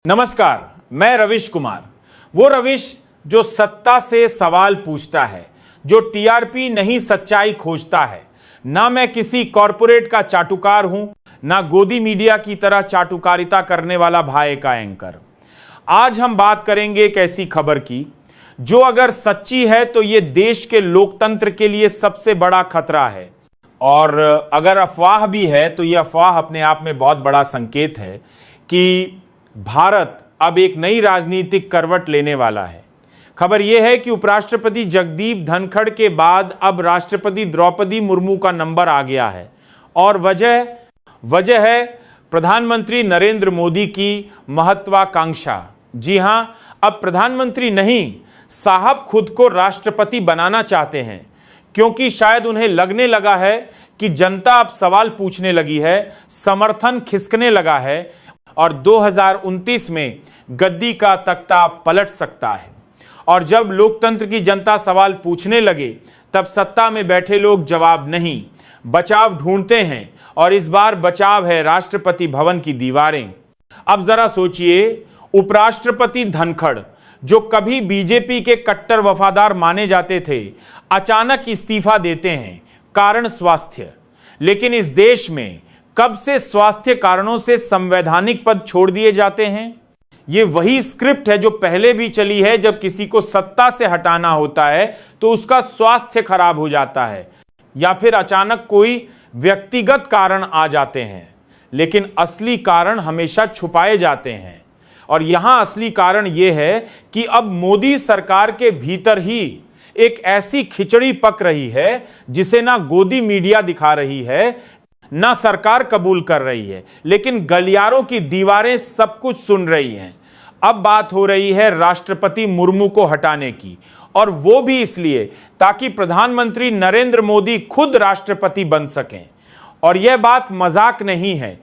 नमस्कार, मैं रविश कुमार। वो रविश जो सत्ता से सवाल पूछता है, जो टीआरपी नहीं सच्चाई खोजता है। ना मैं किसी कॉरपोरेट का चाटुकार हूं, ना गोदी मीडिया की तरह चाटुकारिता करने वाला भाई का एंकर। आज हम बात करेंगे एक ऐसी खबर की जो अगर सच्ची है तो ये देश के लोकतंत्र के लिए सबसे बड़ा खतरा है, और अगर अफवाह भी है तो यह अफवाह अपने आप में बहुत बड़ा संकेत है कि भारत अब एक नई राजनीतिक करवट लेने वाला है। खबर यह है कि उपराष्ट्रपति जगदीप धनखड़ के बाद अब राष्ट्रपति द्रौपदी मुर्मू का नंबर आ गया है, और वजह है प्रधानमंत्री नरेंद्र मोदी की महत्वाकांक्षा। जी हां, अब प्रधानमंत्री नहीं, साहब खुद को राष्ट्रपति बनाना चाहते हैं, क्योंकि शायद उन्हें लगने लगा है कि जनता अब सवाल पूछने लगी है, समर्थन खिसकने लगा है, और 2029 में गद्दी का तख्ता पलट सकता है। और जब लोकतंत्र की जनता सवाल पूछने लगे, तब सत्ता में बैठे लोग जवाब नहीं, बचाव ढूंढते हैं, और इस बार बचाव है राष्ट्रपति भवन की दीवारें। अब जरा सोचिए, उपराष्ट्रपति धनखड़ जो कभी बीजेपी के कट्टर वफादार माने जाते थे, अचानक इस्तीफा देते हैं, कारण स्वास्थ्य। लेकिन इस देश में कब से स्वास्थ्य कारणों से संवैधानिक पद छोड़ दिए जाते हैं? यह वही स्क्रिप्ट है जो पहले भी चली है। जब किसी को सत्ता से हटाना होता है तो उसका स्वास्थ्य खराब हो जाता है, या फिर अचानक कोई व्यक्तिगत कारण आ जाते हैं, लेकिन असली कारण हमेशा छुपाए जाते हैं। और यहां असली कारण यह है कि अब मोदी सरकार के भीतर ही एक ऐसी खिचड़ी पक रही है जिसे ना गोदी मीडिया दिखा रही है, ना सरकार कबूल कर रही है, लेकिन गलियारों की दीवारें सब कुछ सुन रही हैं। अब बात हो रही है राष्ट्रपति मुर्मू को हटाने की, और वो भी इसलिए ताकि प्रधानमंत्री नरेंद्र मोदी खुद राष्ट्रपति बन सकें। और यह बात मजाक नहीं है।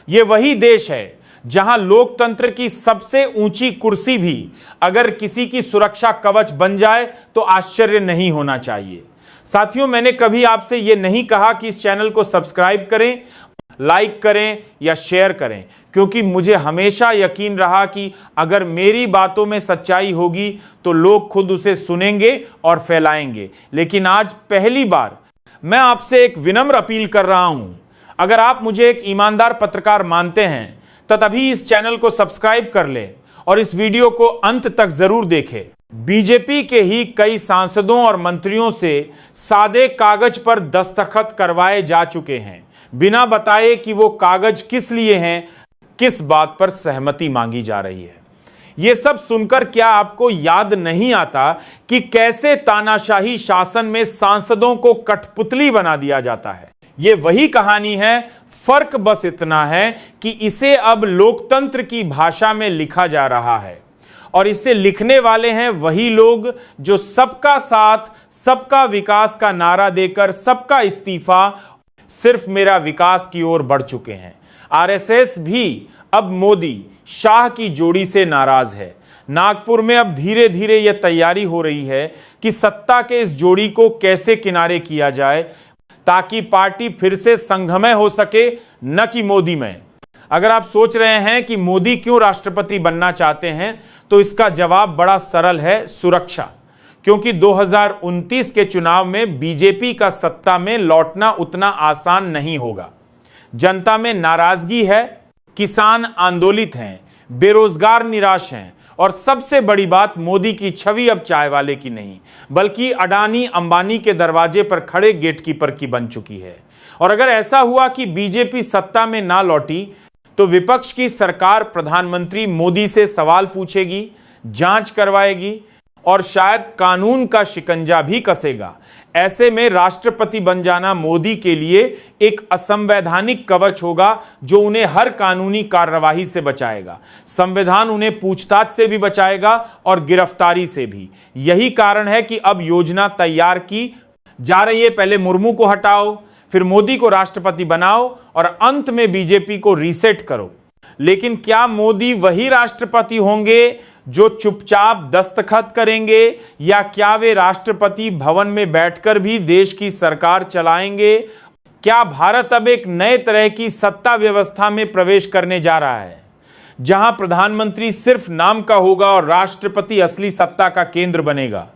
यह वही देश है जहां लोकतंत्र की सबसे ऊंची कुर्सी भी अगर किसी की सुरक्षा कवच बन जाए तो आश्चर्य नहीं होना चाहिए। साथियों, मैंने कभी आपसे यह नहीं कहा कि इस चैनल को सब्सक्राइब करें, लाइक करें या शेयर करें, क्योंकि मुझे हमेशा यकीन रहा कि अगर मेरी बातों में सच्चाई होगी तो लोग खुद उसे सुनेंगे और फैलाएंगे। लेकिन आज पहली बार मैं आपसे एक विनम्र अपील कर रहा हूं। अगर आप मुझे एक ईमानदार पत्रकार मानते हैं तो तभी इस चैनल को सब्सक्राइब कर ले और इस वीडियो को अंत तक जरूर देखें। बीजेपी के ही कई सांसदों और मंत्रियों से सादे कागज पर दस्तखत करवाए जा चुके हैं, बिना बताए कि वो कागज किस लिए हैं, किस बात पर सहमति मांगी जा रही है। ये सब सुनकर क्या आपको याद नहीं आता कि कैसे तानाशाही शासन में सांसदों को कठपुतली बना दिया जाता है? ये वही कहानी है, फर्क बस इतना है कि इसे अब लोकतंत्र की भाषा में लिखा जा रहा है, और इसे लिखने वाले हैं वही लोग जो सबका साथ सबका विकास का नारा देकर सबका इस्तीफा, सिर्फ मेरा विकास की ओर बढ़ चुके हैं। आरएसएस भी अब मोदी शाह की जोड़ी से नाराज है। नागपुर में अब धीरे धीरे यह तैयारी हो रही है कि सत्ता के इस जोड़ी को कैसे किनारे किया जाए, ताकि पार्टी फिर से संघमय हो सके, न कि मोदीमय। अगर आप सोच रहे हैं कि मोदी क्यों राष्ट्रपति बनना चाहते हैं, तो इसका जवाब बड़ा सरल है, सुरक्षा। क्योंकि 2029 के चुनाव में बीजेपी का सत्ता में लौटना उतना आसान नहीं होगा। जनता में नाराजगी है, किसान आंदोलित हैं, बेरोजगार निराश हैं, और सबसे बड़ी बात, मोदी की छवि अब चाय वाले की नहीं, बल्कि अडानी अंबानी के दरवाजे पर खड़े गेटकीपर की बन चुकी है। और अगर ऐसा हुआ कि बीजेपी सत्ता में ना लौटी, तो विपक्ष की सरकार प्रधानमंत्री मोदी से सवाल पूछेगी, जांच करवाएगी, और शायद कानून का शिकंजा भी कसेगा। ऐसे में राष्ट्रपति बन जाना मोदी के लिए एक असंवैधानिक कवच होगा, जो उन्हें हर कानूनी कार्रवाई से बचाएगा। संविधान उन्हें पूछताछ से भी बचाएगा और गिरफ्तारी से भी। यही कारण है कि अब योजना तैयार की जा रही है। पहले मुर्मू को हटाओ, फिर मोदी को राष्ट्रपति बनाओ, और अंत में बीजेपी को रीसेट करो। लेकिन क्या मोदी वही राष्ट्रपति होंगे जो चुपचाप दस्तखत करेंगे, या क्या वे राष्ट्रपति भवन में बैठकर भी देश की सरकार चलाएंगे? क्या भारत अब एक नए तरह की सत्ता व्यवस्था में प्रवेश करने जा रहा है, जहां प्रधानमंत्री सिर्फ नाम का होगा और राष्ट्रपति असली सत्ता का केंद्र बनेगा?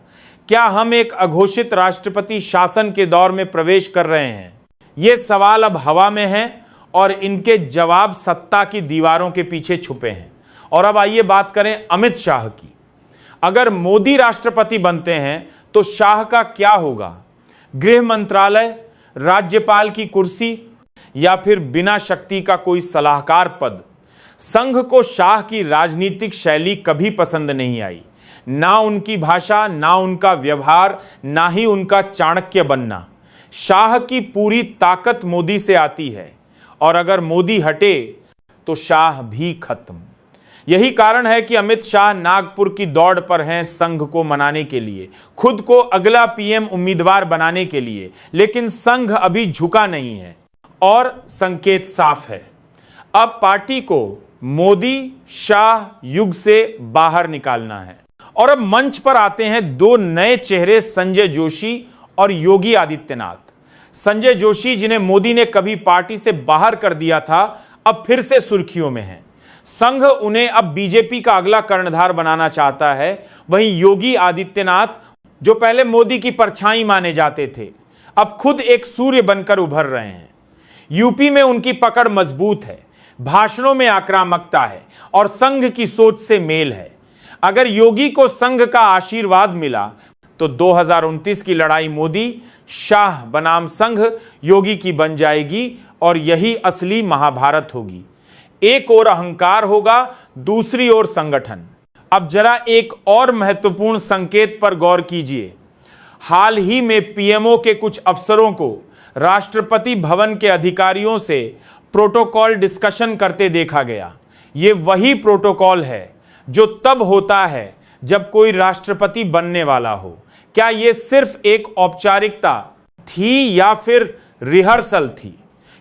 क्या हम एक अघोषित राष्ट्रपति शासन के दौर में प्रवेश कर रहे हैं? ये सवाल अब हवा में हैं और इनके जवाब सत्ता की दीवारों के पीछे छुपे हैं। और अब आइए बात करें अमित शाह की। अगर मोदी राष्ट्रपति बनते हैं तो शाह का क्या होगा? गृह मंत्रालय, राज्यपाल की कुर्सी या फिर बिना शक्ति का कोई सलाहकार पद? संघ को शाह की राजनीतिक शैली कभी पसंद नहीं आई, ना उनकी भाषा, ना उनका व्यवहार, ना ही उनका चाणक्य बनना। शाह की पूरी ताकत मोदी से आती है और अगर मोदी हटे तो शाह भी खत्म। यही कारण है कि अमित शाह नागपुर की दौड़ पर हैं संघ को मनाने के लिए, खुद को अगला पीएम उम्मीदवार बनाने के लिए। लेकिन संघ अभी झुका नहीं है और संकेत साफ है, अब पार्टी को मोदी शाह युग से बाहर निकालना है। और अब मंच पर आते हैं दो नए चेहरे, संजय जोशी और योगी आदित्यनाथ। संजय जोशी, जिन्हें मोदी ने कभी पार्टी से बाहर कर दिया था, अब फिर से सुर्खियों में हैं। संघ उन्हें अब बीजेपी का अगला कर्णधार बनाना चाहता है। वहीं योगी आदित्यनाथ, जो पहले मोदी की परछाई माने जाते थे, अब खुद एक सूर्य बनकर उभर रहे हैं। यूपी में उनकी पकड़ मजबूत है, भाषणों में आक्रामकता है और संघ की सोच से मेल है। अगर योगी को संघ का आशीर्वाद मिला तो 2029 की लड़ाई मोदी शाह बनाम संघ योगी की बन जाएगी और यही असली महाभारत होगी। एक ओर अहंकार होगा, दूसरी ओर संगठन। अब जरा एक और महत्वपूर्ण संकेत पर गौर कीजिए। हाल ही में पीएमओ के कुछ अफसरों को राष्ट्रपति भवन के अधिकारियों से प्रोटोकॉल डिस्कशन करते देखा गया। यह वही प्रोटोकॉल है जो तब होता है जब कोई राष्ट्रपति बनने वाला हो। क्या यह सिर्फ एक औपचारिकता थी या फिर रिहर्सल थी?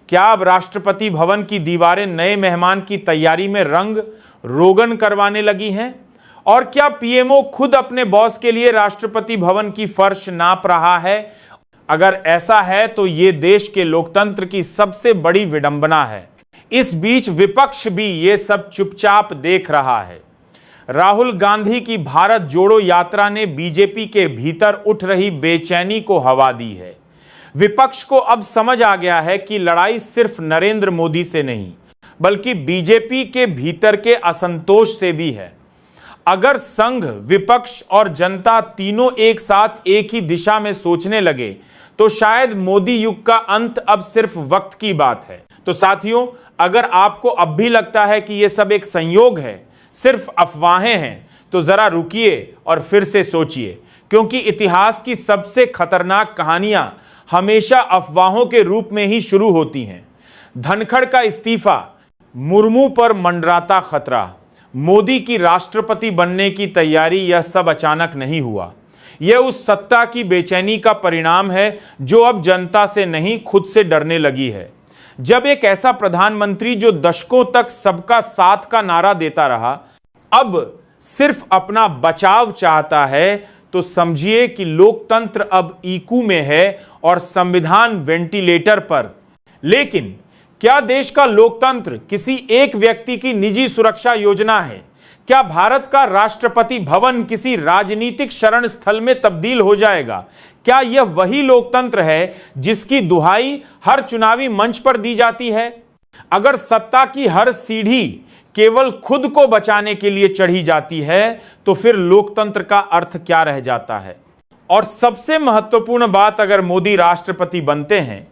क्या अब राष्ट्रपति भवन की दीवारें नए मेहमान की तैयारी में रंग रोगन करवाने लगी हैं? और क्या पीएमओ खुद अपने बॉस के लिए राष्ट्रपति भवन की फर्श नाप रहा है? अगर ऐसा है तो यह देश के लोकतंत्र की सबसे बड़ी विडंबना है। इस बीच विपक्ष भी यह सब चुपचाप देख रहा है। राहुल गांधी की भारत जोड़ो यात्रा ने बीजेपी के भीतर उठ रही बेचैनी को हवा दी है। विपक्ष को अब समझ आ गया है कि लड़ाई सिर्फ नरेंद्र मोदी से नहीं, बल्कि बीजेपी के भीतर के असंतोष से भी है। अगर संघ, विपक्ष और जनता तीनों एक साथ एक ही दिशा में सोचने लगे तो शायद मोदी युग का अंत अब सिर्फ वक्त की बात है। तो साथियों, अगर आपको अब भी लगता है कि यह सब एक संयोग है, सिर्फ अफवाहें हैं, तो जरा रुकिए और फिर से सोचिए, क्योंकि इतिहास की सबसे खतरनाक कहानियां हमेशा अफवाहों के रूप में ही शुरू होती हैं। धनखड़ का इस्तीफा, मुर्मू पर मंडराता खतरा, मोदी की राष्ट्रपति बनने की तैयारी, यह सब अचानक नहीं हुआ। यह उस सत्ता की बेचैनी का परिणाम है जो अब जनता से नहीं, खुद से डरने लगी है। जब एक ऐसा प्रधानमंत्री जो दशकों तक सबका साथ का नारा देता रहा, अब सिर्फ अपना बचाव चाहता है, तो समझिए कि लोकतंत्र अब ईकू में है और संविधान वेंटिलेटर पर। लेकिन क्या देश का लोकतंत्र किसी एक व्यक्ति की निजी सुरक्षा योजना है? क्या भारत का राष्ट्रपति भवन किसी राजनीतिक शरण स्थल में तब्दील हो जाएगा? क्या यह वही लोकतंत्र है जिसकी दुहाई हर चुनावी मंच पर दी जाती है? अगर सत्ता की हर सीढ़ी केवल खुद को बचाने के लिए चढ़ी जाती है, तो फिर लोकतंत्र का अर्थ क्या रह जाता है? और सबसे महत्वपूर्ण बात, अगर मोदी राष्ट्रपति बनते हैं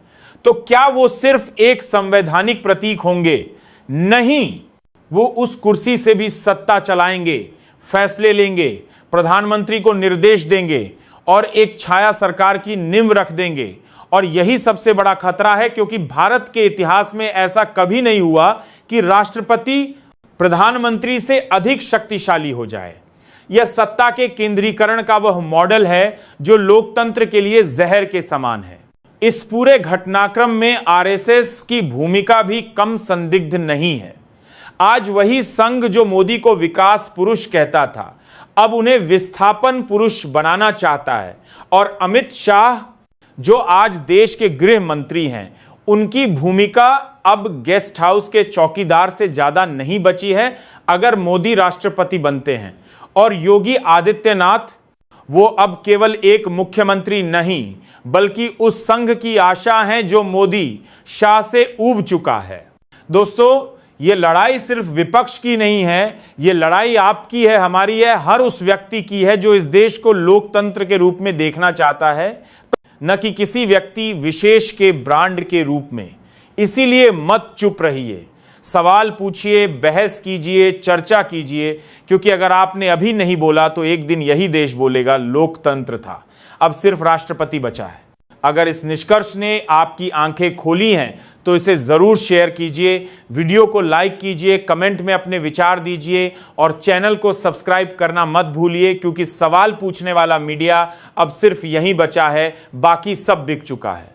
तो क्या वो सिर्फ एक संवैधानिक प्रतीक होंगे? नहीं, वो उस कुर्सी से भी सत्ता चलाएंगे, फैसले लेंगे, प्रधानमंत्री को निर्देश देंगे और एक छाया सरकार की नींव रख देंगे। और यही सबसे बड़ा खतरा है, क्योंकि भारत के इतिहास में ऐसा कभी नहीं हुआ कि राष्ट्रपति प्रधानमंत्री से अधिक शक्तिशाली हो जाए। यह सत्ता के केंद्रीकरण का वह मॉडल है जो लोकतंत्र के लिए जहर के समान है। इस पूरे घटनाक्रम में आरएसएस की भूमिका भी कम संदिग्ध नहीं है। आज वही संघ जो मोदी को विकास पुरुष कहता था, अब उन्हें विस्थापन पुरुष बनाना चाहता है। और अमित शाह, जो आज देश के गृह मंत्री हैं, उनकी भूमिका अब गेस्ट हाउस के चौकीदार से ज्यादा नहीं बची है। अगर मोदी राष्ट्रपति बनते हैं और योगी आदित्यनाथ वो अब केवल एक मुख्यमंत्री नहीं बल्कि उस संघ की आशा हैं जो मोदी शाह से ऊब चुका है। दोस्तों, ये लड़ाई सिर्फ विपक्ष की नहीं है, ये लड़ाई आपकी है, हमारी है, हर उस व्यक्ति की है जो इस देश को लोकतंत्र के रूप में देखना चाहता है, न कि किसी व्यक्ति विशेष के ब्रांड के रूप में। इसीलिए मत चुप रहिए, सवाल पूछिए, बहस कीजिए, चर्चा कीजिए, क्योंकि अगर आपने अभी नहीं बोला तो एक दिन यही देश बोलेगा लोकतंत्र था, अब सिर्फ राष्ट्रपति बचा है। अगर इस निष्कर्ष ने आपकी आंखें खोली हैं तो इसे जरूर शेयर कीजिए, वीडियो को लाइक कीजिए, कमेंट में अपने विचार दीजिए और चैनल को सब्सक्राइब करना मत भूलिए, क्योंकि सवाल पूछने वाला मीडिया अब सिर्फ यहीं बचा है, बाकी सब बिक चुका है।